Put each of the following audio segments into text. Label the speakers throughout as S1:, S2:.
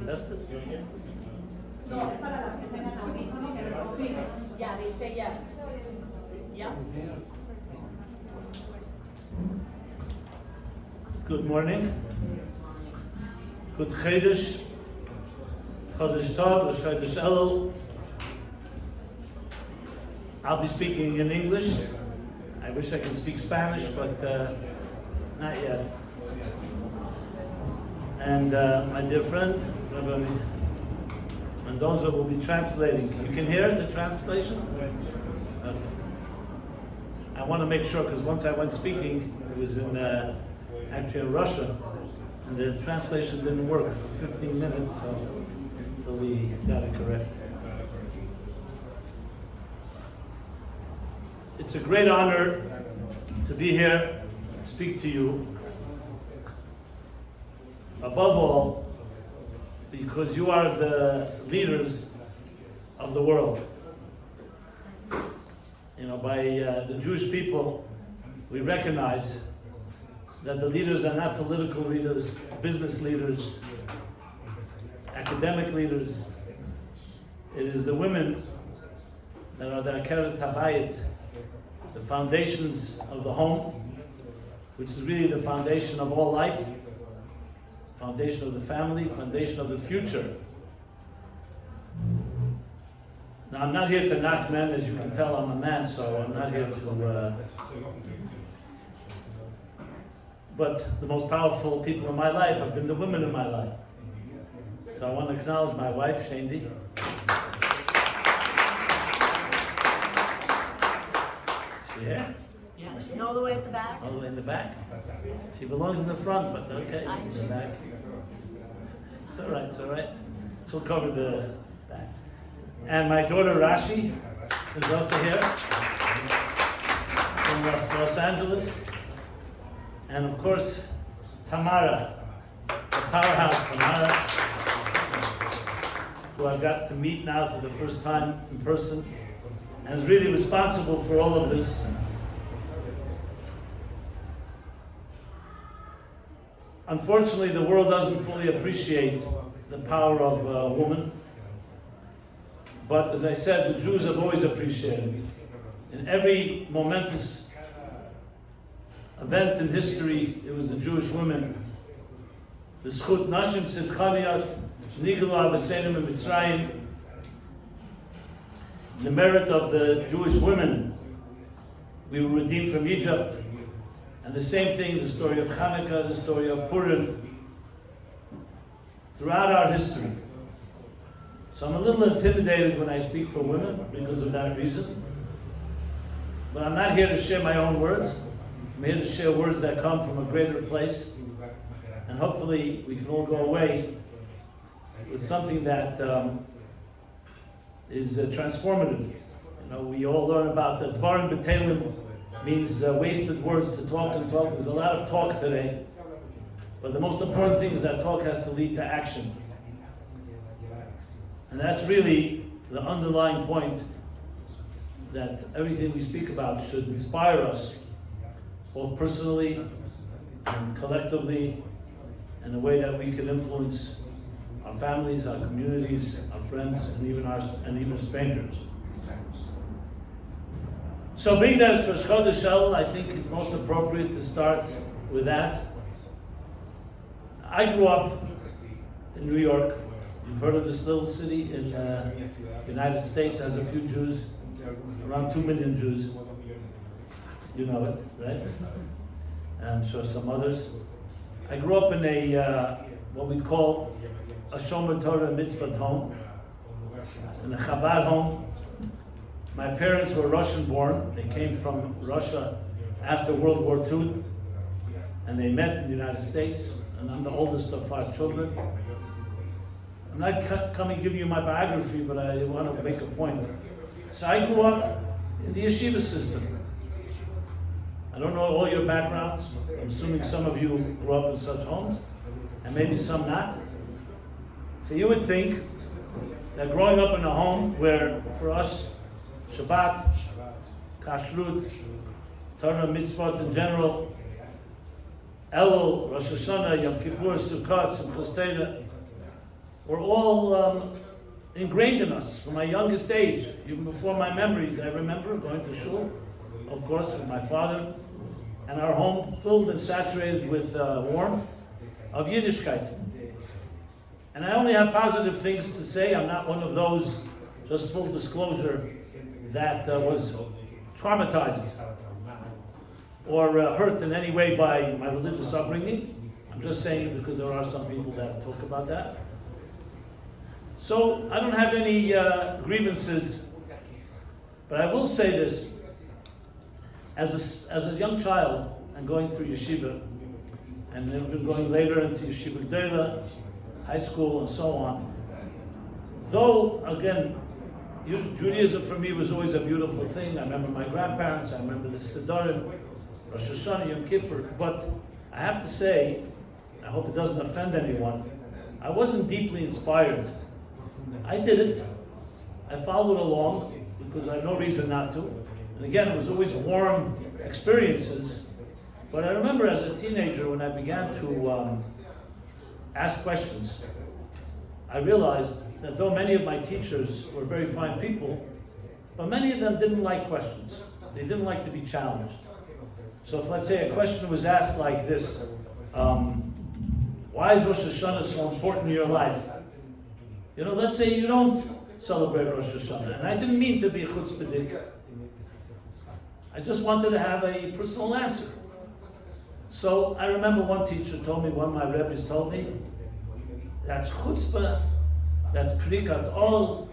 S1: test it?
S2: No, es para las que tengan audífonos y los confirmen. Ya, dice yes. Yeah.
S1: Good morning. Good Chodesh. Chodesh Tov, Chodesh Elul. I'll be speaking in English. I wish I could speak Spanish, but not yet. And my dear friend, Rabbi Mendoza will be translating. You can hear the translation? Okay. I want to make sure, because once I went speaking, it was in actually in Russia, and the translation didn't work for 15 minutes, so until we got it correct. It's a great honor to be here, speak to you. Above all, because you are the leaders of the world. You know, by the Jewish people, we recognize that the leaders are not political leaders, business leaders, academic leaders. It is the women that are the Akeret Habayit, the foundations of the home, which is really the foundation of all life, foundation of the family, foundation of the future. Now, I'm not here to knock men, as you can tell I'm a man, so I'm not here to... But the most powerful people in my life have been the women in my life. So I want to acknowledge my wife, Shandy. Is she here?
S2: Yeah, she's all the way at the back.
S1: All the way in the back? She belongs in the front, but okay, she's in the back. It's all right, it's all right. She'll cover the back. And my daughter Rashi is also here from Los Angeles. And of course, Tamara, the powerhouse Tamara, who I've got to meet now for the first time in person, and is really responsible for all of this. Unfortunately, the world doesn't fully appreciate the power of a woman. But as I said, the Jews have always appreciated it. In every momentous event in history, it was the Jewish women. The Schut Nashim Tzidchaniyat, Niglu Avasenim Mitzrayim. The merit of the Jewish women, we were redeemed from Egypt. And the same thing, the story of Hanukkah, the story of Purim, throughout our history. So I'm a little intimidated when I speak for women because of that reason. But I'm not here to share my own words. I'm here to share words that come from a greater place. And hopefully we can all go away with something that is transformative. You know, we all learn about the Dvarim B'Telim, means wasted words, to talk and talk. There's a lot of talk today. But the most important thing is that talk has to lead to action. And that's really the underlying point, that everything we speak about should inspire us, both personally and collectively, in a way that we can influence our families, our communities, our friends, and even strangers. So being that it's for Chodesh Elul, I think it's most appropriate to start with that. I grew up in New York. You've heard of this little city in the United States, has a few Jews, around 2 million Jews. You know it, right? And I'm sure some others. I grew up in a, what we call a Shomer Torah Mitzvah home, in a Chabad home. My parents were Russian born. They came from Russia after World War II, and they met in the United States, and I'm the oldest of 5 children. I'm not coming to give you my biography, but I want to make a point. So I grew up in the yeshiva system. I don't know all your backgrounds. I'm assuming some of you grew up in such homes, and maybe some not. So you would think that growing up in a home where, for us, Shabbat, Kashrut, Torah, Mitzvot in general, Elul, Rosh Hashanah, Yom Kippur, Sukkot, Simchas Torah, were all ingrained in us from my youngest age. Even before my memories, I remember going to shul, of course, with my father, and our home filled and saturated with warmth of Yiddishkeit. And I only have positive things to say. I'm not one of those, just full disclosure, that was traumatized or hurt in any way by my religious upbringing. I'm just saying it because there are some people that talk about that. So I don't have any grievances, but I will say this. As a young child and going through yeshiva, and then going later into yeshiva gdela, high school, and so on, though, again, Judaism for me was always a beautiful thing. I remember my grandparents, I remember the Siddurim, Rosh Hashanah, Yom Kippur, but I have to say, I hope it doesn't offend anyone, I wasn't deeply inspired. I did it. I followed along because I had no reason not to. And again, it was always warm experiences. But I remember as a teenager when I began to ask questions, I realized that though many of my teachers were very fine people, but many of them didn't like questions. They didn't like to be challenged. So if, let's say, a question was asked like this, why is Rosh Hashanah so important in your life? You know, let's say you don't celebrate Rosh Hashanah, and I didn't mean to be chutzpahdik. I just wanted to have a personal answer. So I remember one teacher told me, one of my rabbis told me, that's chutzpah, that's prikat all.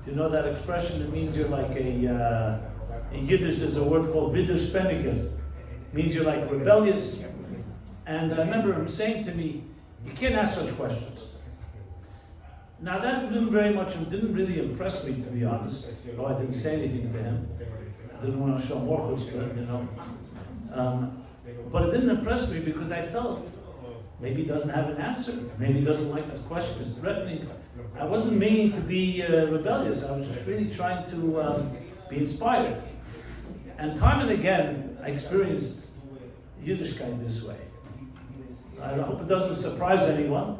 S1: If you know that expression, it means you're like in Yiddish there's a word called widerspänniger. It means you're like rebellious. And I remember him saying to me, you can't ask such questions. Now that didn't really impress me, to be honest. Though I didn't say anything to him. I didn't want to show more chutzpah, you know. But it didn't impress me because I felt maybe he doesn't have an answer. Maybe he doesn't like this question. It's threatening. I wasn't meaning to be rebellious. I was just really trying to be inspired. And time and again, I experienced Yiddishkeit this way. I hope it doesn't surprise anyone,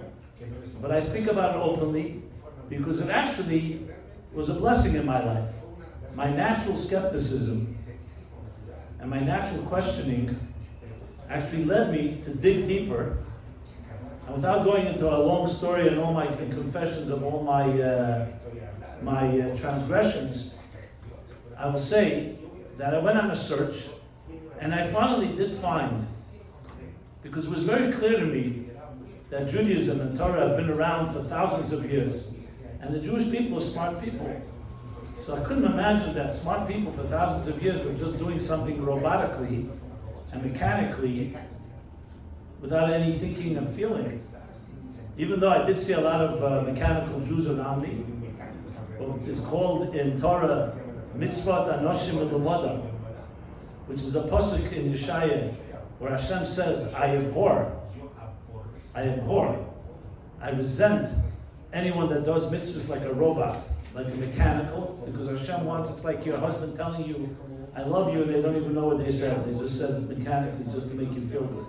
S1: but I speak about it openly because it actually was a blessing in my life. My natural skepticism and my natural questioning actually led me to dig deeper. And without going into a long story and all my confessions of all my transgressions, I will say that I went on a search and I finally did find, because it was very clear to me that Judaism and Torah have been around for thousands of years, and the Jewish people are smart people. So I couldn't imagine that smart people for thousands of years were just doing something robotically and mechanically without any thinking and feeling. Even though I did see a lot of mechanical Jews around me, what is called in Torah mitzvot anoshim l'moda, which is a pasuk in Yeshaya where Hashem says, I abhor, I resent anyone that does mitzvahs like a robot, like a mechanical, because Hashem wants, it's like your husband telling you, I love you, and they don't even know what they said. They just said it mechanically just to make you feel good.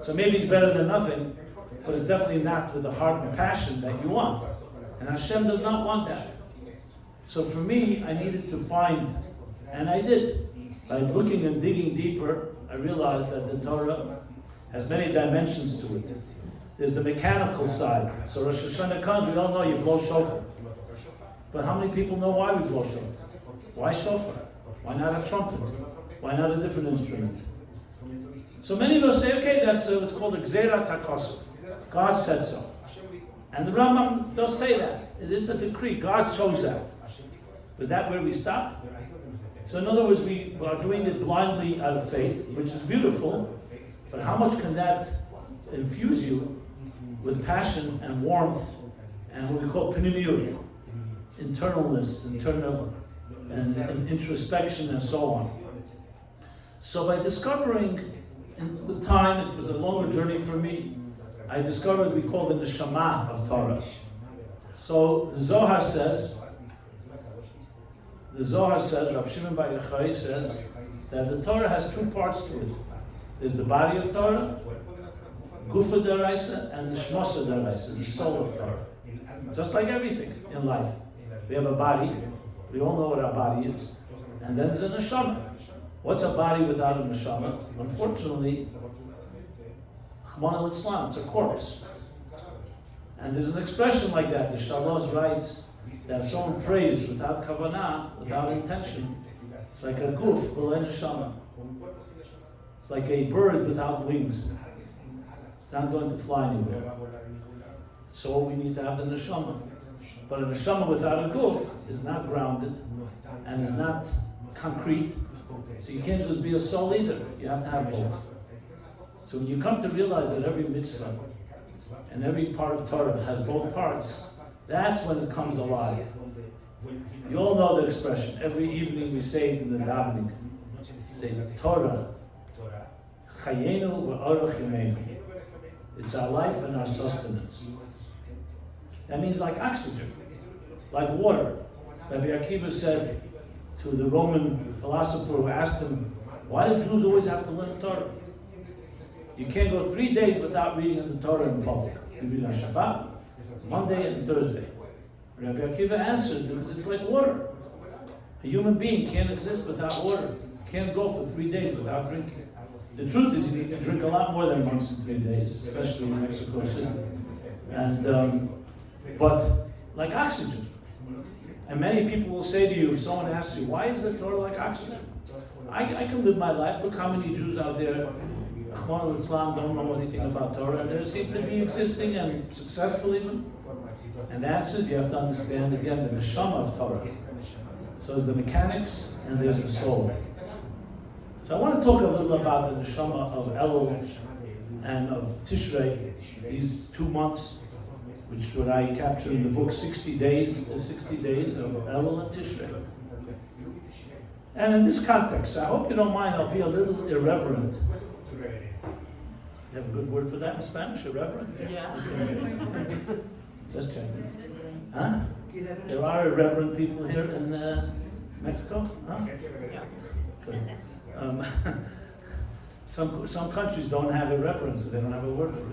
S1: So maybe it's better than nothing, but it's definitely not with the heart and passion that you want. And Hashem does not want that. So for me, I needed to find, and I did. By looking and digging deeper, I realized that the Torah has many dimensions to it. There's the mechanical side. So Rosh Hashanah comes, we all know you blow shofar. But how many people know why we blow shofar? Why shofar? Why not a trumpet? Why not a different instrument? So many of us say, okay, that's what's called a gzerat hakosov. God said so. And the Rambam does say that. It's a decree. God chose that. Was that where we stopped? So in other words, we are doing it blindly out of faith, which is beautiful, but how much can that infuse you with passion and warmth and what we call pnimiyut, internalness, internal and introspection and so on. So by discovering, and with time, it was a longer journey for me, I discovered what we call the neshama of Torah. So the Zohar says, Rabbi Shimon Bar Yochai says, that the Torah has two parts to it. There's the body of Torah, good Gufa Daraisa and the Shmosa Daraisa, the soul of Torah. Just like everything in life. We have a body, we all know what our body is. And then there's a neshama. What's a body without a neshama? Unfortunately, Chmon al-Islam, it's a corpse. And there's an expression like that. The Shalosh writes that if someone prays without kavanah, without intention, it's like a guf, b'lei neshama. It's like a bird without wings. It's not going to fly anywhere. So we need to have the neshama. But a neshama without a guf is not grounded and is not concrete. So you can't just be a soul either. You have to have both. So when you come to realize that every mitzvah and every part of Torah has both parts, that's when it comes alive. You all know the expression. Every evening we say it in the davening. Say Torah. Chayenu v'orach yameinu. It's our life and our sustenance. That means like oxygen, like water. Rabbi Akiva said to the Roman philosopher who asked him, why do Jews always have to learn Torah? You can't go 3 days without reading the Torah in public. You read on Shabbat, Monday and Thursday. Rabbi Akiva answered, because it's like water. A human being can't exist without water. Can't go for 3 days without drinking. The truth is you need to drink a lot more than once in 3 days, especially in Mexico City. And but like oxygen. And many people will say to you, if someone asks you, why is the Torah like oxygen? I can live my life. Look how many Jews out there, Chmon al-Islam, don't know anything about Torah, and they seem to be existing and successful even. And the answer is you have to understand again the neshama of Torah. So there's the mechanics and there's the soul. So I want to talk a little about the neshama of Elul and of Tishrei, these 2 months, which what I captured in the book, 60 days, the 60 days of Elul and Tishrei. And in this context, I hope you don't mind, I'll be a little irreverent. You have a good word for that in Spanish, irreverent?
S2: Yeah.
S1: Just checking. Huh? There are irreverent people here in Mexico? Huh?
S2: Yeah.
S1: Some countries don't have irreverence, so they don't have a word for it.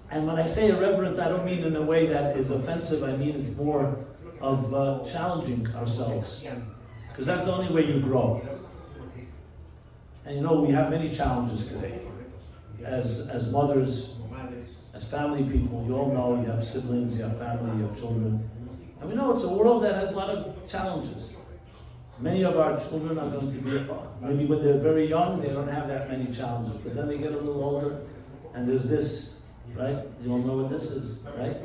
S1: And when I say irreverent, I don't mean in a way that is offensive. I mean it's more of challenging ourselves, because that's the only way you grow. And you know, we have many challenges today. As mothers, as family people, you all know you have siblings, you have family, you have children. And we know it's a world that has a lot of challenges. Many of our children are going to be, maybe when they're very young, they don't have that many challenges. But then they get a little older, and there's this, right? You all know what this is, right?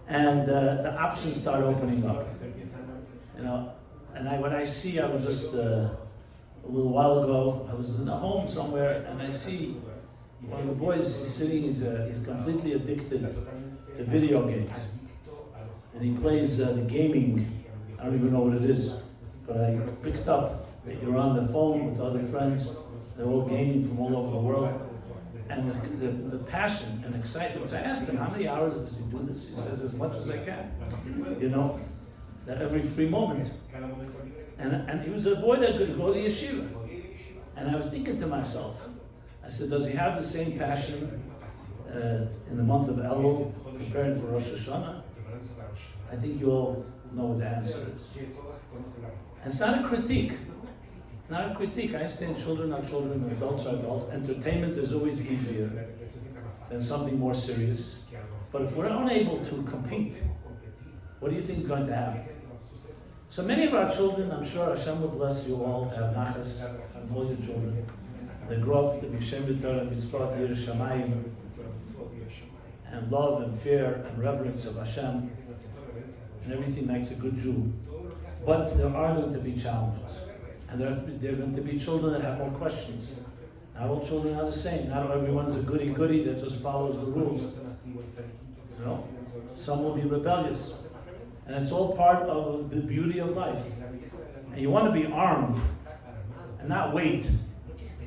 S1: And the options start opening up. You know, and when I see, I was just a little while ago, I was in a home somewhere, and I see one of the boys, he's sitting, he's completely addicted to video games. And he plays the gaming, I don't even know what it is, but I picked up that you're on the phone with other friends, they're all gaming from all over the world. And the passion and excitement. So I asked him, how many hours does he do this? He says, as much as I can. You know, that every free moment. And he was a boy that could go to yeshiva. And I was thinking to myself, I said, does he have the same passion in the month of Elul, preparing for Rosh Hashanah? I think you all know what the answer is. And it's not a critique. Not a critique. I understand children are children, adults are adults. Entertainment is always easier than something more serious. But if we're unable to compete, what do you think is going to happen? So many of our children, I'm sure Hashem will bless you all to have nachas and all your children. They grow up to be Shem Torah, Mitzvot, Yirah Shamayim, and love and fear and reverence of Hashem, and everything makes a good Jew. But there are going to be challenges. And there are going to be children that have more questions. Not all children are the same. Not everyone's a goody-goody that just follows the rules. You know? Some will be rebellious. And it's all part of the beauty of life. And you want to be armed and not wait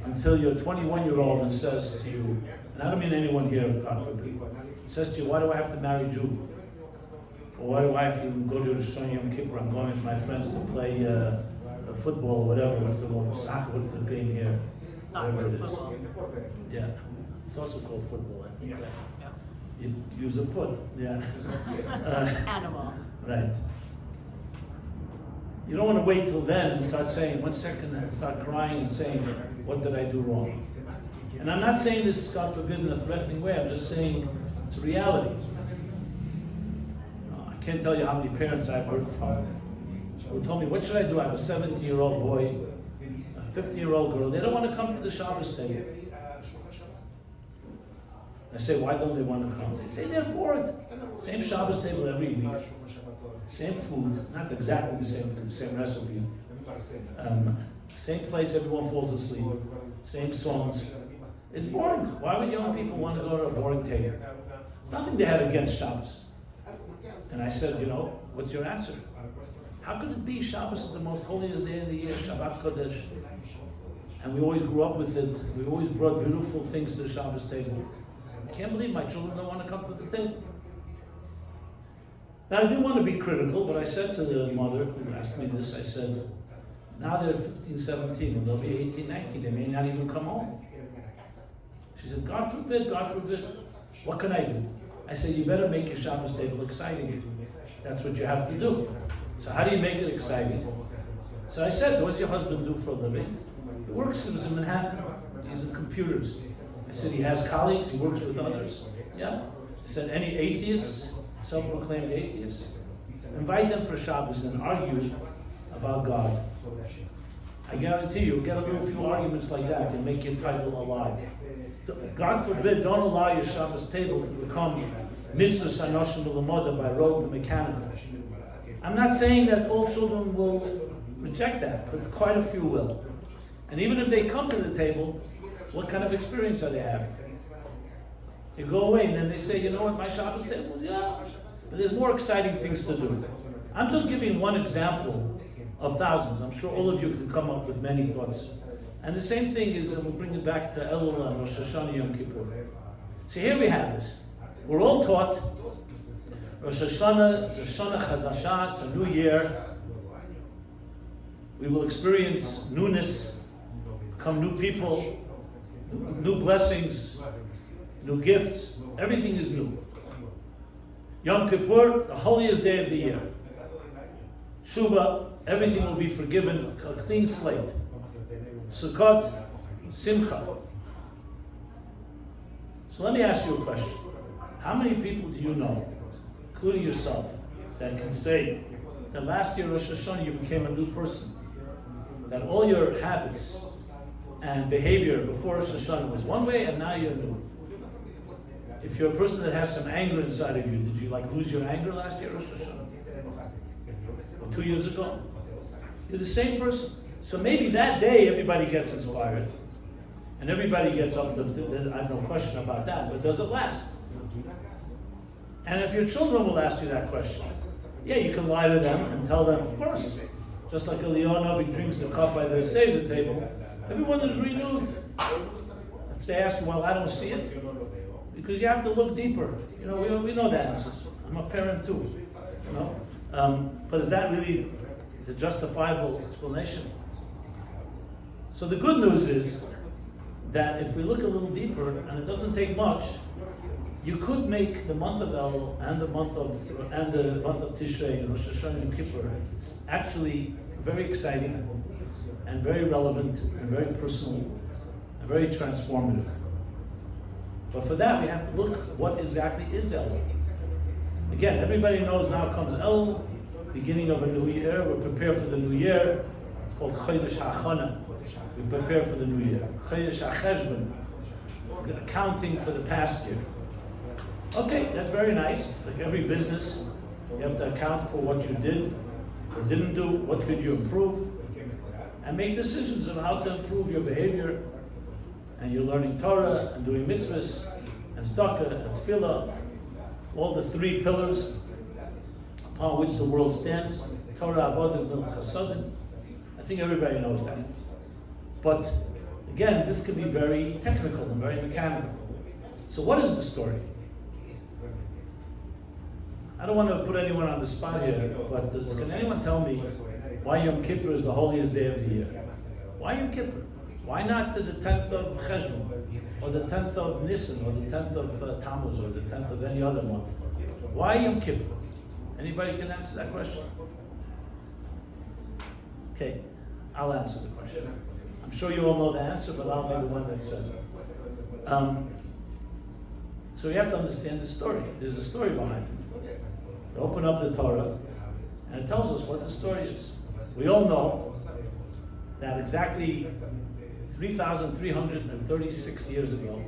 S1: until you're 21-year-old and says to you, and I don't mean anyone here, God forbid, says to you, why do I have to marry a Jew? Or why do I have to go to Yom Kippur? I'm going with my friends to play football or whatever, what's the word, soccer, what's the game here? whatever it is.
S3: football.
S1: Yeah, it's also called football, I think. Right?
S3: Yeah.
S1: You use a foot, yeah.
S3: Animal.
S1: Right. You don't want to wait till then and start saying, 1 second, and start crying and saying, what did I do wrong? And I'm not saying this, God forbid, in a threatening way, I'm just saying it's a reality. I can't tell you how many parents I've heard from who told me, what should I do? I have a 17-year-old boy, a 50-year-old girl, they don't want to come to the Shabbos table. I say, why don't they want to come? They say they're bored. Same Shabbos table every week. Same food, not exactly the same food, same recipe. Same place everyone falls asleep. Same songs. It's boring. Why would young people want to go to a boring table? There's nothing they had against Shabbos. And I said, what's your answer? How could it be Shabbos is the most holiest day of the year, Shabbat Kodesh? And we always grew up with it. We always brought beautiful things to the Shabbos table. I can't believe my children don't want to come to the table. Now, I didn't want to be critical, but I said to the mother who asked me this, I said, now they're 15, 17, when they'll be 18, 19, they may not even come home. She said, God forbid, what can I do? I said, you better make your Shabbos table exciting. That's what you have to do. So how do you make it exciting? So I said, what does your husband do for a living? He works, he was in Manhattan, he's in computers. I said, he has colleagues, he works with others. Yeah? I said, any atheists, self-proclaimed atheists, invite them for Shabbos and argue about God. I guarantee you'll get a little few arguments like that and make your title alive. God forbid, don't allow your Shabbos table to become mitzvahs hanoshim l'lamoda by rote and mechanical. I'm not saying that all children will reject that, but quite a few will. And even if they come to the table, what kind of experience are they having? They go away and then they say, you know what, my Shabbos table? Yeah, but there's more exciting things to do. I'm just giving one example of thousands. I'm sure all of you can come up with many thoughts. And the same thing is, and we'll bring it back to Elul and Rosh Hashanah Yom Kippur. So here we have this. We're all taught Rosh Hashanah is a Shana Chadashah, it's a new year. We will experience newness, become new people, new blessings, new gifts. Everything is new. Yom Kippur, the holiest day of the year. Shuvah, everything will be forgiven, a clean slate. Sukkot, Simcha. So let me ask you a question. How many people do you know, including yourself, that can say that last year Rosh Hashanah you became a new person? That all your habits and behavior before Rosh Hashanah was one way and now you're new. If you're a person that has some anger inside of you, did you lose your anger last year Rosh Hashanah? Or 2 years ago? You're the same person. So maybe that day everybody gets inspired and everybody gets uplifted. I have no question about that, but does it last? And if your children will ask you that question, yeah, you can lie to them and tell them, of course, just like a Leonov, he drinks the cup by the Seder table, everyone is renewed. If they ask you, well, I don't see it, because you have to look deeper. We know the answers. I'm a parent too, but is that really a justifiable explanation? So the good news is that if we look a little deeper, and it doesn't take much, you could make the month of Elul and the month of Tishrei and Rosh Hashanah and Kippur actually very exciting and very relevant and very personal and very transformative. But for that we have to look what exactly is Elul. Again, everybody knows now comes Elul, beginning of a new year. We prepare for the new year. It's called Chodesh HaChana. We prepare for the new year. Chodesh HaCheshbon, accounting for the past year. Okay, that's very nice. Like every business, you have to account for what you did or didn't do, what could you improve, and make decisions on how to improve your behavior. And you're learning Torah and doing mitzvahs and tzedakah and tefillah, all the three pillars upon which the world stands. Torah, avodah, milch, chasadim. I think everybody knows that. But again, this can be very technical and very mechanical. So what is the story? I don't want to put anyone on the spot here, but can anyone tell me why Yom Kippur is the holiest day of the year? Why Yom Kippur? Why not the 10th of Cheshvan, or the 10th of Nisan, or the 10th of Tammuz, or the 10th of any other month? Why Yom Kippur? Anybody can answer that question? Okay, I'll answer the question. I'm sure you all know the answer, but I'll be the one that says it. So you have to understand the story. There's a story behind it. You open up the Torah, and it tells us what the story is. We all know that exactly 3,336 years ago,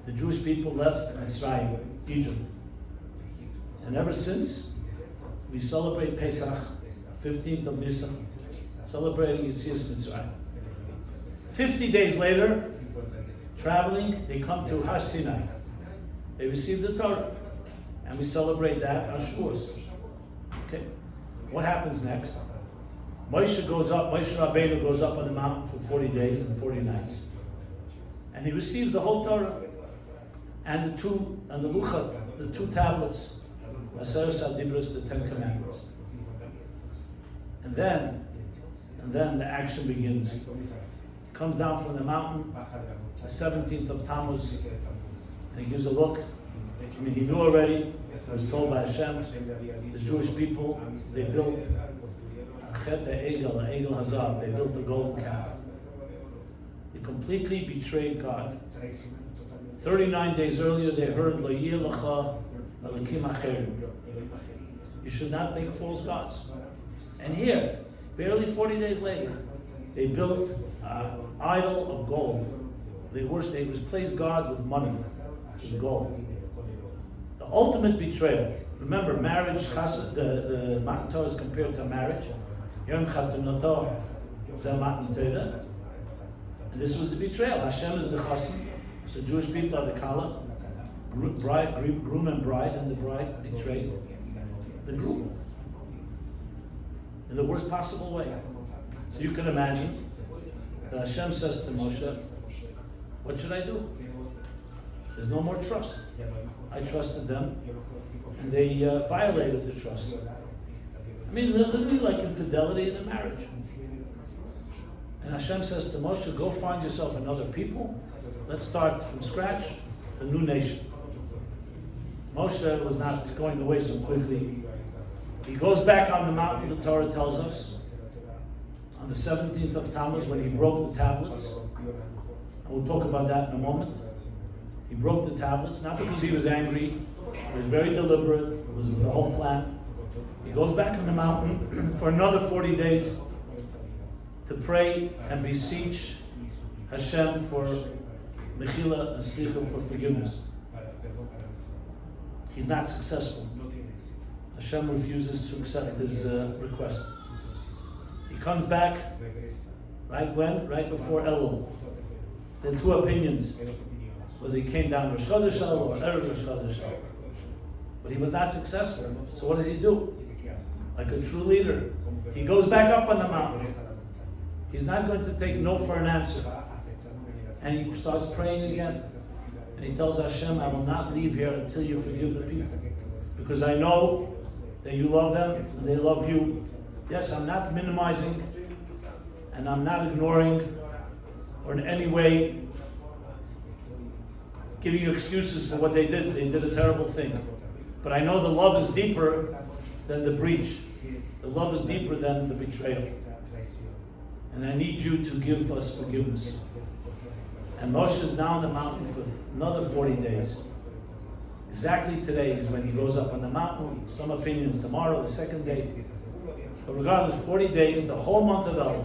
S1: the Jewish people left Mitzrayim, Egypt. And ever since, we celebrate Pesach, 15th of Nisan, celebrating Yetzias Mitzrayim. 50 days later, traveling, they come to Har Sinai. They receive the Torah, and we celebrate that on Shavuos. Okay, what happens next? Moshe Rabbeinu goes up on the mountain for 40 days and 40 nights, and he receives the whole Torah and the Luchat, the two tablets, Aseres HaDibros, the 10 Commandments. And then the action begins. He comes down from the mountain, the 17th of Tammuz, and he gives a look. I mean, he knew already. He was told by Hashem, the Jewish people, they built a Egel Hazav. They built a golden calf. They completely betrayed God. 39 days earlier, they heard Lo yeh lecha elokim acherim. You should not make false gods. And here, barely 40 days later, they built an idol of gold. They replaced God with money, with gold. The ultimate betrayal. Remember, marriage, the Matan Torah is compared to marriage. Yom Chatunato Zeh Matan Torah. And this was the betrayal. Hashem is the chassan. The Jewish people are the kala. Groom and bride, and the bride betrayed the groom in the worst possible way. So you can imagine that Hashem says to Moshe, what should I do? There's no more trust. I trusted them, and they violated the trust. I mean, literally like infidelity in a marriage. And Hashem says to Moshe, go find yourself another people. Let's start from scratch, the new nation. Moshe was not going away so quickly. He goes back on the mountain, the Torah tells us, on the 17th of Tammuz, when he broke the tablets. And we'll talk about that in a moment. He broke the tablets, not because he was angry. It was very deliberate. It was the whole plan. He goes back on the mountain for another 40 days to pray and beseech Hashem for Mechila and Slicha, for forgiveness. He's not successful. Hashem refuses to accept his request. He comes back, right when? Right before Elul. There are two opinions, whether he came down Rosh Chodesh or Erev Rosh Chodesh. But he was not successful. So what does he do? Like a true leader, he goes back up on the mountain. He's not going to take no for an answer. And he starts praying again. And he tells Hashem, I will not leave here until you forgive the people. Because I know that you love them and they love you. Yes, I'm not minimizing and I'm not ignoring or in any way giving you excuses for what they did. They did a terrible thing. But I know the love is deeper than the breach. The love is deeper than the betrayal. And I need you to give us forgiveness. And Moshe is now on the mountain for another 40 days. Exactly today is when he goes up on the mountain. Some opinions tomorrow, the second day. But regardless, 40 days, the whole month of Elul,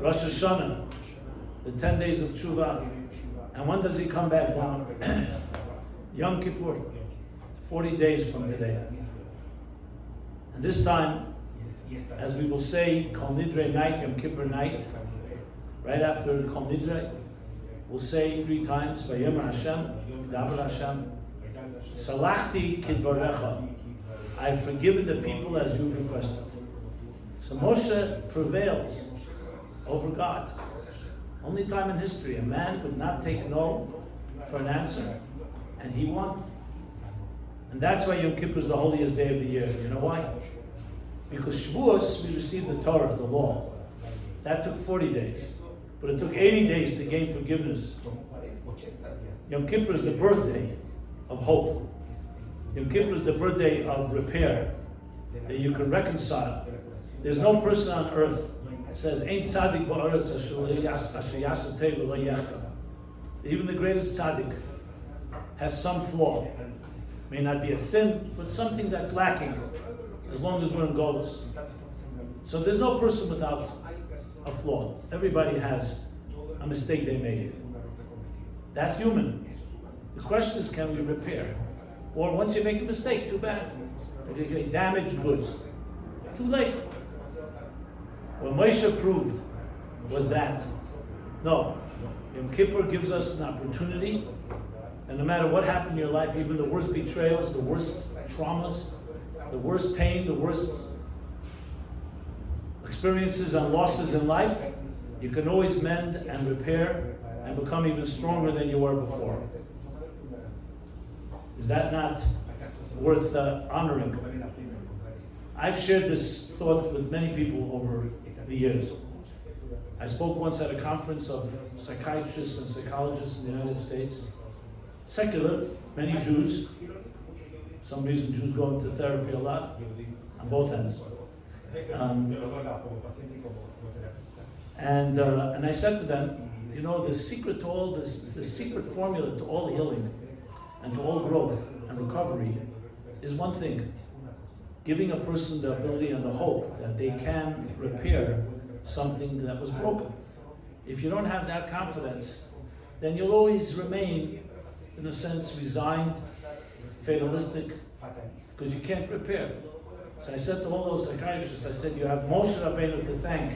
S1: Rosh Hashanah, the 10 days of Tshuva. And when does he come back down? Yom Kippur, 40 days from today. And this time, as we will say, Kol Nidre night, Yom Kippur night, right after Kol Nidre, we'll say 3 times, Vayomer Hashem, Daber Hashem, Salachti Kidvarecha, I have forgiven the people as you've requested. So Moshe prevails over God. Only time in history, a man would not take no for an answer, and he won. And that's why Yom Kippur is the holiest day of the year. You know why? Because Shavuos, we received the Torah, the law. That took 40 days. but it took 80 days to gain forgiveness. Yom Kippur is the birthday of hope. Yom Kippur is the birthday of repair, that you can reconcile. There's no person on earth that says, Ain't tzaddik ba'aretz asher yaseh tov v'lo yachta. Even the greatest tzaddik has some flaw. May not be a sin, but something that's lacking, as long as we're in Golus. So there's no person without a flaw. Everybody has a mistake they made. That's human. The question is, can we repair? Or once you make a mistake, too bad. Okay, damaged goods. Too late. What Moshe proved was that, no, Yom Kippur gives us an opportunity, and no matter what happened in your life, even the worst betrayals, the worst traumas, the worst pain, the worst experiences and losses in life, you can always mend and repair and become even stronger than you were before. Is that not worth honoring? I've shared this thought with many people over the years. I spoke once at a conference of psychiatrists and psychologists in the United States. Secular, many Jews. Some reason Jews go into therapy a lot, on both ends. And I said to them, you know, the secret to all this, the secret formula to all healing and to all growth and recovery is one thing: giving a person the ability and the hope that they can repair something that was broken. If you don't have that confidence, then you'll always remain, in a sense, resigned, fatalistic, because you can't repair. So I said to all those psychiatrists, I said, you have Moshe Rabbeinu to thank,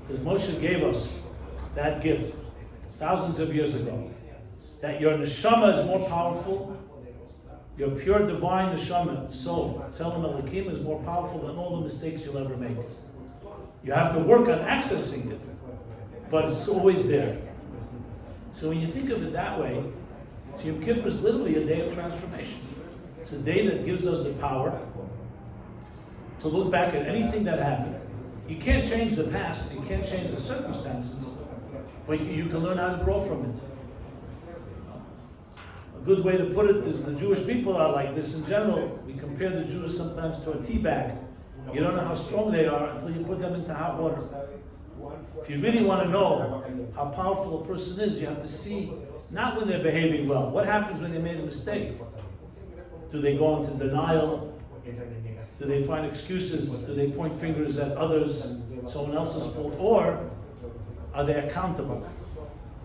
S1: because Moshe gave us that gift thousands of years ago, that your neshama is more powerful, your pure divine neshama, soul, Tzelem Elokim, is more powerful than all the mistakes you'll ever make. You have to work on accessing it, but it's always there. So when you think of it that way, Yom Kippur is literally a day of transformation. It's a day that gives us the power to look back at anything that happened. You can't change the past, you can't change the circumstances, but you can learn how to grow from it. A good way to put it is the Jewish people are like this in general. We compare the Jews sometimes to a tea bag. You don't know how strong they are until you put them into hot water. If you really want to know how powerful a person is, you have to see not when they're behaving well. What happens when they made a mistake? Do they go into denial? Do they find excuses? Do they point fingers at others, someone else's fault? Or are they accountable?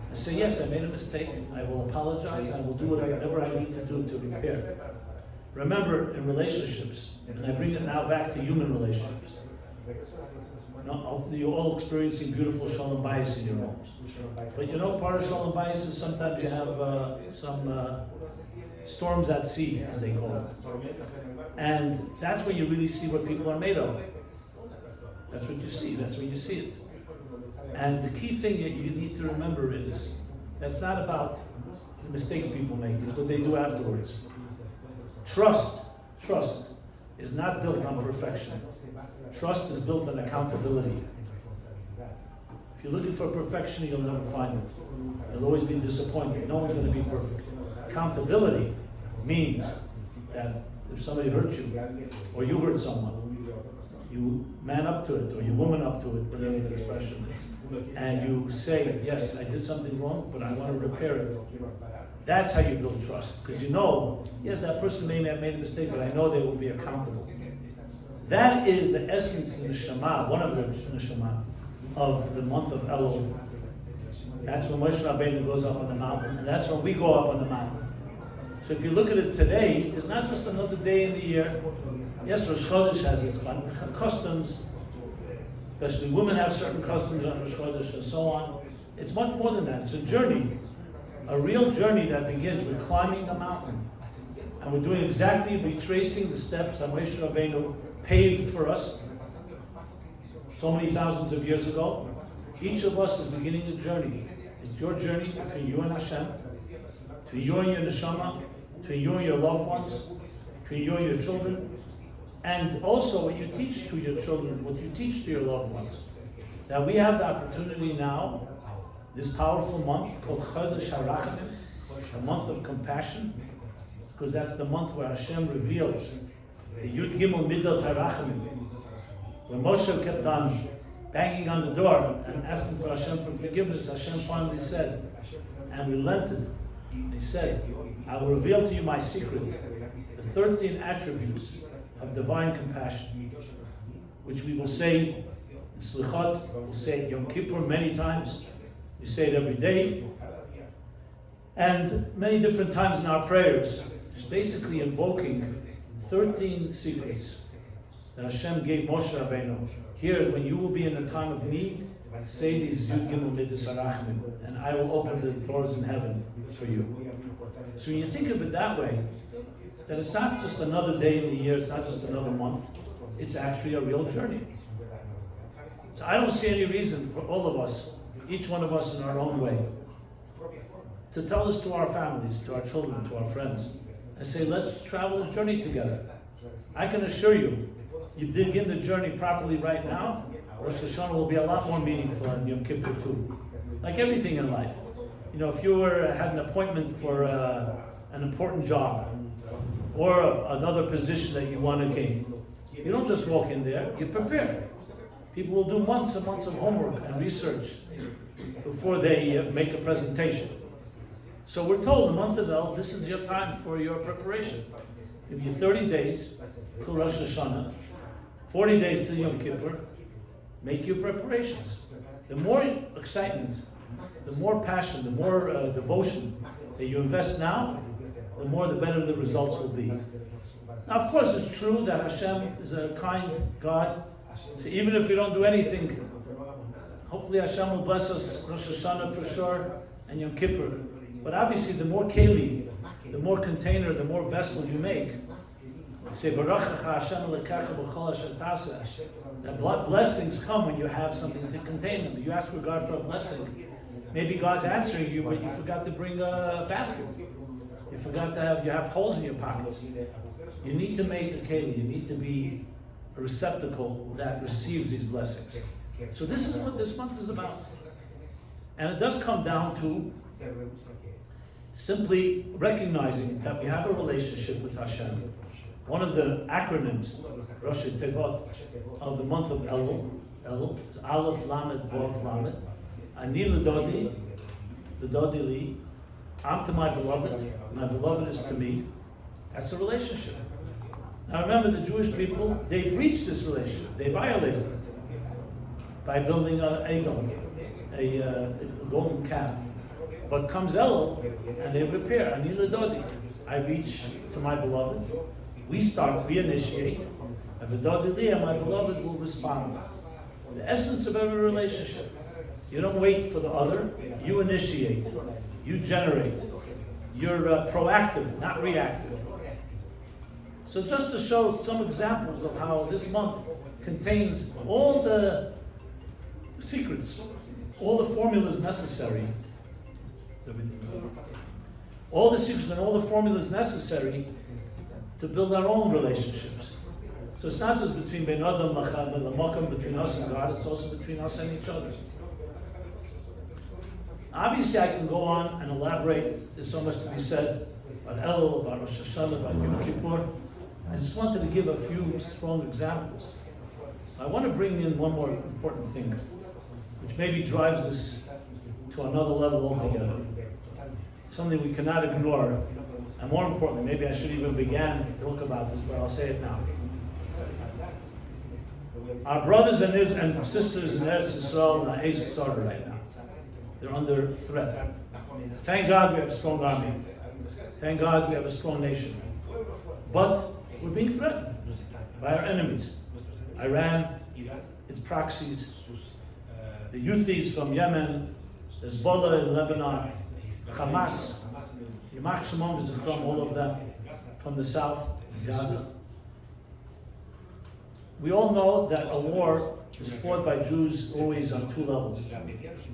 S1: And say, yes, I made a mistake. I will apologize. I will do whatever I need to do to repair. Remember, in relationships, and I bring it now back to human relationships. You're all experiencing beautiful shalom bayis in your homes. But you know, part of shalom bayis is sometimes you have some storms at sea, as they call it. And that's when you really see what people are made of. That's what you see. That's when you see it. And the key thing that you need to remember is that's not about the mistakes people make. It's what they do afterwards. Trust is not built on perfection. Trust is built on accountability. If you're looking for perfection, you'll never find it. You'll always be disappointed. No one's going to be perfect. Accountability means that if somebody hurt you, or you hurt someone, you man up to it, or you woman up to it, whatever the expression is, and you say, yes, I did something wrong, but I want to repair it. That's how you build trust, because you know, yes, that person may have made a mistake, but I know they will be accountable. That is the essence of the Shema, one of the Shema of the month of Elul. That's when Moshe Rabbeinu goes up on the mountain, and that's when we go up on the mountain. So if you look at it today, it's not just another day in the year. Yes, Rosh Chodesh has its customs, especially women have certain customs on Rosh Chodesh and so on. It's much more than that. It's a journey, a real journey that begins with climbing the mountain. And we're doing exactly, retracing the steps that Moshe Rabbeinu paved for us so many thousands of years ago. Each of us is beginning a journey. It's your journey between you and Hashem, between you and your neshama, between you and your loved ones, between you and your children, and also what you teach to your children, what you teach to your loved ones. That we have the opportunity now this powerful month called Chodesh HaRachamim, a month of compassion, because that's the month where Hashem reveals the Yud Gimel Midot HaRachamim. When Moshe kept on banging on the door and asking for Hashem for forgiveness, Hashem finally said, and relented, he said, I will reveal to you my secret, the 13 attributes of divine compassion, which we will say in Slichot, we'll say it Yom Kippur many times, we say it every day, and many different times in our prayers. It's basically invoking 13 secrets that Hashem gave Moshe Rabbeinu. Here is when you will be in a time of need, say these Yud Gimel Midas Arachim, and I will open the doors in heaven for you. So when you think of it that way, then it's not just another day in the year, it's not just another month, it's actually a real journey. So I don't see any reason for all of us, each one of us in our own way, to tell this to our families, to our children, to our friends, and say, let's travel this journey together. I can assure you, you dig in the journey properly right now, Rosh Hashanah will be a lot more meaningful in Yom Kippur too. Like everything in life. You know, if you had an appointment for an important job, or another position that you want to gain, you don't just walk in there, you prepare. People will do months and months of homework and research before they make a presentation. So we're told the month of El, this is your time for your preparation. Give you 30 days till Rosh Hashanah, 40 days till Yom Kippur. Make your preparations. The more excitement, the more passion, the more devotion that you invest now, the more the better the results will be. Now, of course, it's true that Hashem is a kind God. So even if we don't do anything, hopefully Hashem will bless us Rosh Hashanah for sure and Yom Kippur. But obviously, the more keli, the more container, the more vessel you make. Say, Baruch Hashem Elokecha b'chol asher taseh. That blessings come when you have something to contain them. You ask for God for a blessing. Maybe God's answering you, but you forgot to bring a basket. You forgot to you have holes in your pockets. You need to make a keli. You need to be a receptacle that receives these blessings. So this is what this month is about. And it does come down to simply recognizing that we have a relationship with Hashem. One of the acronyms, Rosh Tevot, of the month of Elul, is Aleph Lamed Vav Lamed. Ani L'Dodi, L'Dodi Li. I'm to my beloved is to me. That's a relationship. Now remember, the Jewish people, they breached this relationship. They violated it by building a golden calf. But comes Elul, and they repair. Ani L'Dodi. I reach to my beloved. We initiate, and V'dodi Li, my beloved will respond. The essence of every relationship. You don't wait for the other, you initiate, you generate. You're proactive, not reactive. So just to show some examples of how this month contains all the secrets, all the formulas necessary. All the secrets and all the formulas necessary to build our own relationships. So it's not just between Ben Adam, between us and God, it's also between us and each other. Obviously, I can go on and elaborate. There's so much to be said about Elul, about Rosh Hashanah, about Yom Kippur. I just wanted to give a few strong examples. I want to bring in one more important thing, which maybe drives this to another level altogether. Something we cannot ignore. And more importantly, maybe I should even begin to talk about this, but I'll say it now. Our brothers and sisters in Eretz Yisrael are Eis Tzara right now. They're under threat. Thank God we have a strong army. Thank God we have a strong nation. But we're being threatened by our enemies. Iran, its proxies, the Houthis from Yemen, Hezbollah in Lebanon, Hamas, Yimach Shimon v'Zikram, all of them from the south, Gaza. We all know that a war is fought by Jews always on two levels.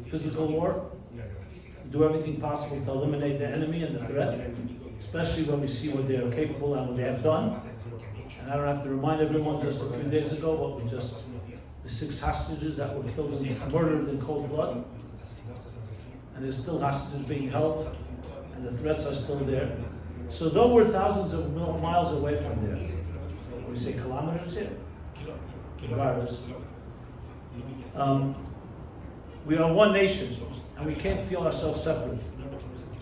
S1: Physical war, do everything possible to eliminate the enemy and the threat, especially when we see what they are capable and what they have done. And I don't have to remind everyone, just a few days ago, the 6 hostages that were killed and murdered in cold blood. and there's still hostages being held, and the threats are still there. So though we're thousands of miles away from there, we say kilometers here, regardless, we are one nation, and we can't feel ourselves separate.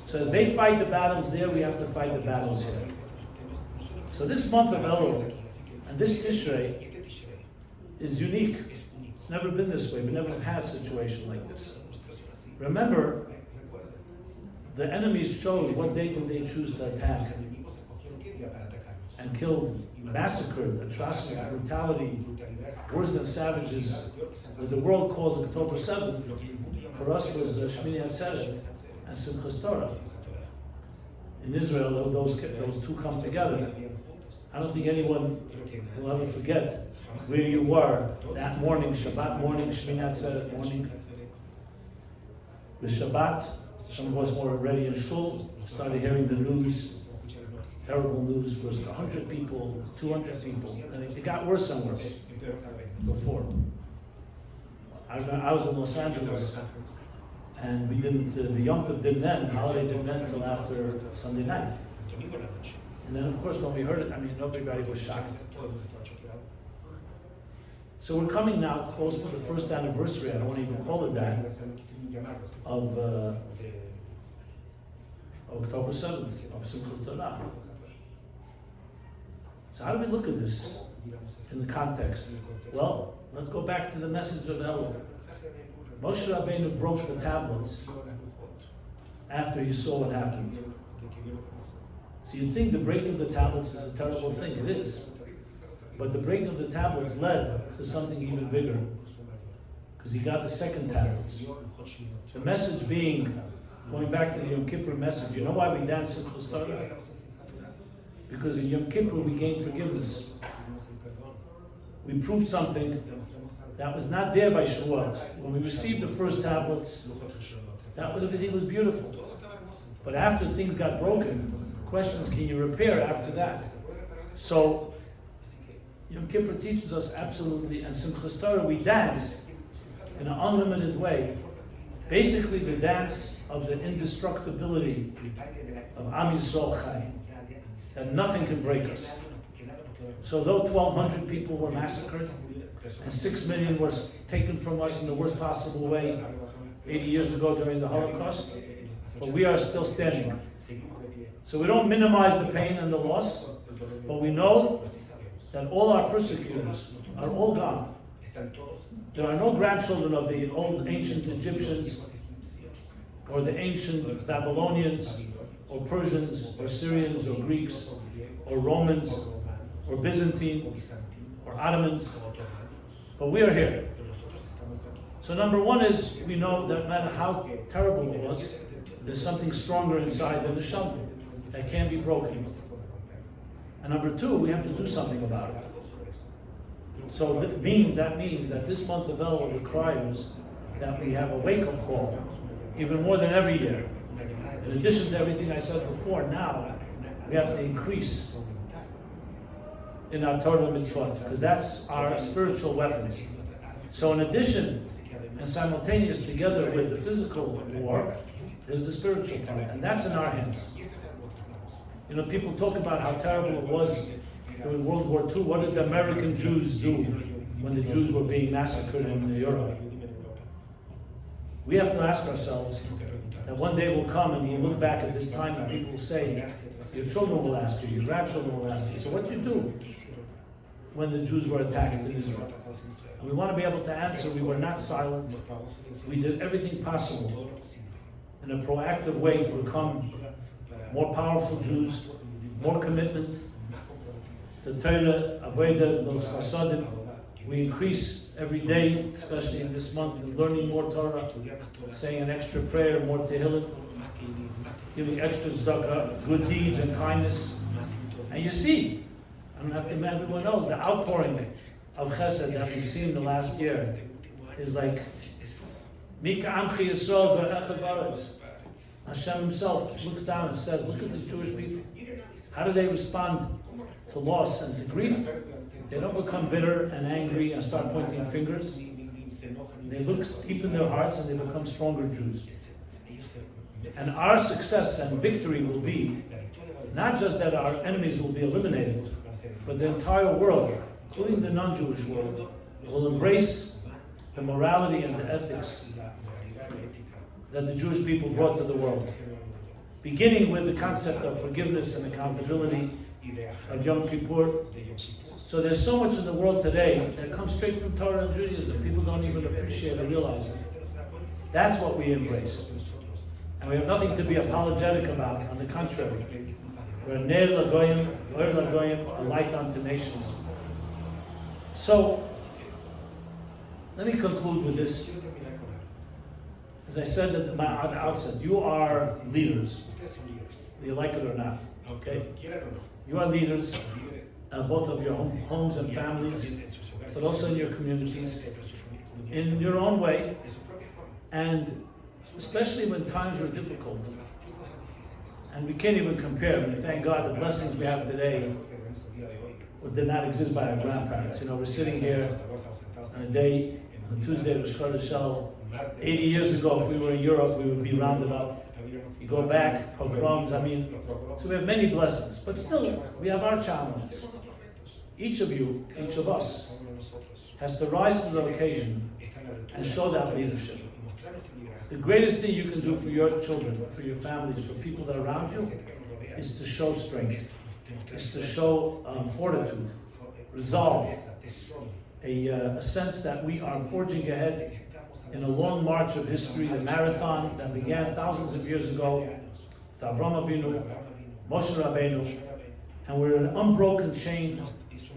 S1: So as they fight the battles there, we have to fight the battles here. So this month of Elul, and this Tishrei, is unique. It's never been this way. We never had a situation like this. Remember, the enemies chose what day did they choose to attack, and killed, massacred, atrocity, brutality, worse than savages. What the world calls October 7th, for us was Shmini Atzeret and Simchas Torah. In Israel, those two come together. I don't think anyone will ever forget where you were that morning, Shabbat morning, Shmini Atzeret morning. The Shabbat, some of us were already in Shul, started hearing the news, terrible news, first 100 people, 200 people, and it got worse and worse before. I was in Los Angeles, and we didn't, the Yom Kippur didn't end, the holiday didn't end until after Sunday night. And then of course when we heard it, everybody was shocked. So we're coming now close to the first anniversary, I don't want to even call it that, of October 7th, of Simchat Torah. So how do we look at this in the context? Well, let's go back to the message of Elul. Moshe Rabbeinu broke the tablets after he saw what happened. So you'd think the breaking of the tablets is a terrible thing. It is. But the breaking of the tablets led to something even bigger. Because he got the second tablets. The message being, going back to the Yom Kippur message, you know why we dance in Torah? Because in Yom Kippur we gain forgiveness. We proved something that was not there by Shavuot. When we received the first tablets, everything was beautiful. But after things got broken, questions, can you repair after that? So Yom Kippur teaches us absolutely, and Simchas Torah, we dance in an unlimited way. Basically the dance of the indestructibility of Am Yisrael Chai, that nothing can break us. So though 1,200 people were massacred, and 6 million were taken from us in the worst possible way 80 years ago during the Holocaust, but we are still standing. So we don't minimize the pain and the loss, but we know that all our persecutors are all gone. There are no grandchildren of the old ancient Egyptians, or the ancient Babylonians, or Persians, or Syrians, or Greeks, or Romans, or Byzantines, or Ottomans, but we are here. So number one is, we know that no matter how terrible it was, there's something stronger inside than the Shalom that can't be broken. And number two, we have to do something about it. So that means that this month of Elul requires that we have a wake-up call, even more than every year. In addition to everything I said before, now we have to increase in our Torah mitzvot, because that's our spiritual weapons. So in addition and simultaneous together with the physical war, is the spiritual part, and that's in our hands. People talk about how terrible it was during World War II. What did the American Jews do when the Jews were being massacred in Europe? We have to ask ourselves that one day will come and we'll look back at this time and people will say, your children will ask you, your grandchildren will ask you, so what did you do when the Jews were attacked in Israel? And we want to be able to answer, we were not silent. We did everything possible in a proactive way to become more powerful Jews, more commitment to Torah, Avodah, those chasadim. We increase every day, especially in this month, in learning more Torah, saying an extra prayer, more tehillim, giving extra tzedakah, good deeds and kindness. And you see, I don't have to, everyone knows, the outpouring of chesed that we've seen the last year is like, Mika Amchi Yisrael B'echad Baretz. Hashem himself looks down and says, look at the Jewish people. How do they respond to loss and to grief? They don't become bitter and angry and start pointing fingers. They look deep in their hearts and they become stronger Jews. And our success and victory will be not just that our enemies will be eliminated, but the entire world, including the non-Jewish world, will embrace the morality and the ethics that the Jewish people brought to the world. Beginning with the concept of forgiveness and accountability of Yom Kippur. So there's so much in the world today that comes straight from Torah and Judaism. People don't even appreciate or realize it. That's what we embrace. And we have nothing to be apologetic about. On the contrary, we're ner lagoyim, or lagoyim, a light unto nations. So, let me conclude with this. As I said at the outset, you are leaders, whether you like it or not. Okay? You are leaders, both of your homes and families, but also in your communities, in your own way, and especially when times were difficult. And we can't even compare. I mean, thank God the blessings we have today did not exist by our grandparents. You know, we're sitting here on a day, on a Tuesday, Rosh Hashanah. 80 years ago, if we were in Europe, we would be rounded up. You go back, pogroms, so we have many blessings. But still, we have our challenges. Each of you, each of us, has to rise to the occasion and show that leadership. The greatest thing you can do for your children, for your families, for people that are around you, is to show strength, is to show fortitude, resolve, a sense that we are forging ahead in a long march of history, the marathon that began thousands of years ago with Avraham Avinu, Moshe Rabbeinu, and we're an unbroken chain,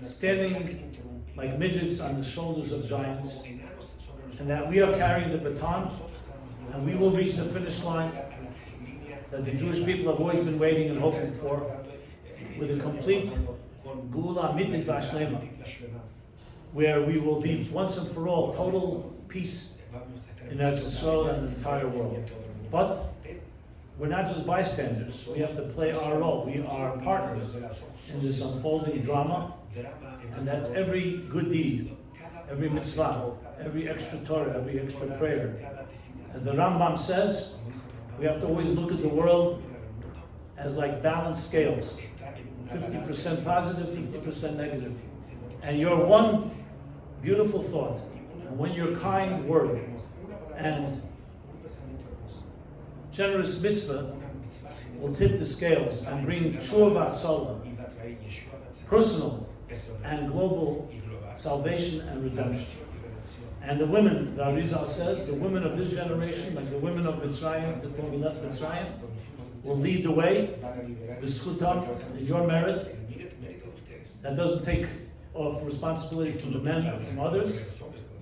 S1: standing like midgets on the shoulders of giants, and that we are carrying the baton, and we will reach the finish line that the Jewish people have always been waiting and hoping for, with a complete Geula Mitit Vashlema, where we will be once and for all total peace in Eretz Yisrael and the entire world. But we're not just bystanders. We have to play our role. We are partners in this unfolding drama, and that's every good deed, every mitzvah, every extra Torah, every extra prayer. As the Rambam says, we have to always look at the world as like balanced scales, 50% positive, 50% negative. And your one beautiful thought, and when your kind word and generous mitzvah will tip the scales and bring tshuva v'atzola, personal and global salvation and redemption. And the women, the Arizal says, the women of this generation, like the women of Mitzrayim, when we left Mitzrayim, will lead the way, the schutam, your merit. That doesn't take off responsibility from the men or from others,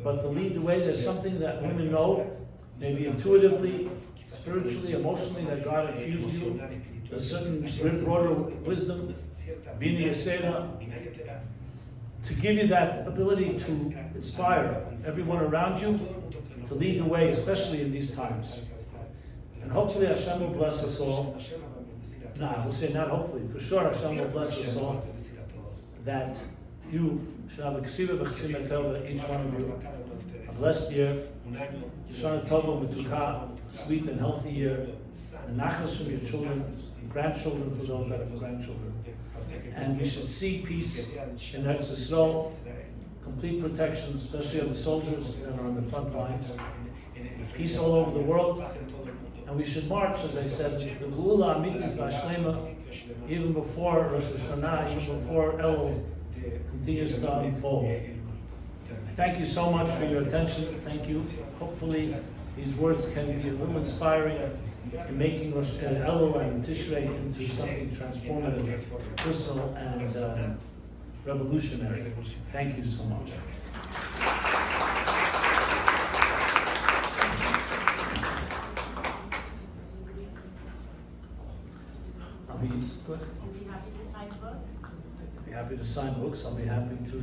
S1: but to lead the way, there's something that women know, maybe intuitively, spiritually, emotionally, that God infused you, a certain broader wisdom, Bina Yesera, to give you that ability to inspire everyone around you to lead the way, especially in these times. And hopefully Hashem will bless us all. We'll say not hopefully, for sure Hashem will bless us all, that you should have a ksiva v'chsim etova, each one of you, a blessed year, Shana Tova Metuka, sweet and healthy year, and nachas from your children, grandchildren for those that have grandchildren. And we should see peace in Eretz Yisrael, complete protection, especially of the soldiers that are on the front lines, peace all over the world, and we should march, as I said, into the Geula Amitis Vashlema, even before Rosh Hashanah, even before Elul continues to unfold. Thank you so much for your attention. Thank you. Hopefully these words can be a little inspiring in making Rosh Elul and Tishrei into something transformative, personal, and revolutionary. Thank you so much. I'll be happy to sign books. I'll be happy to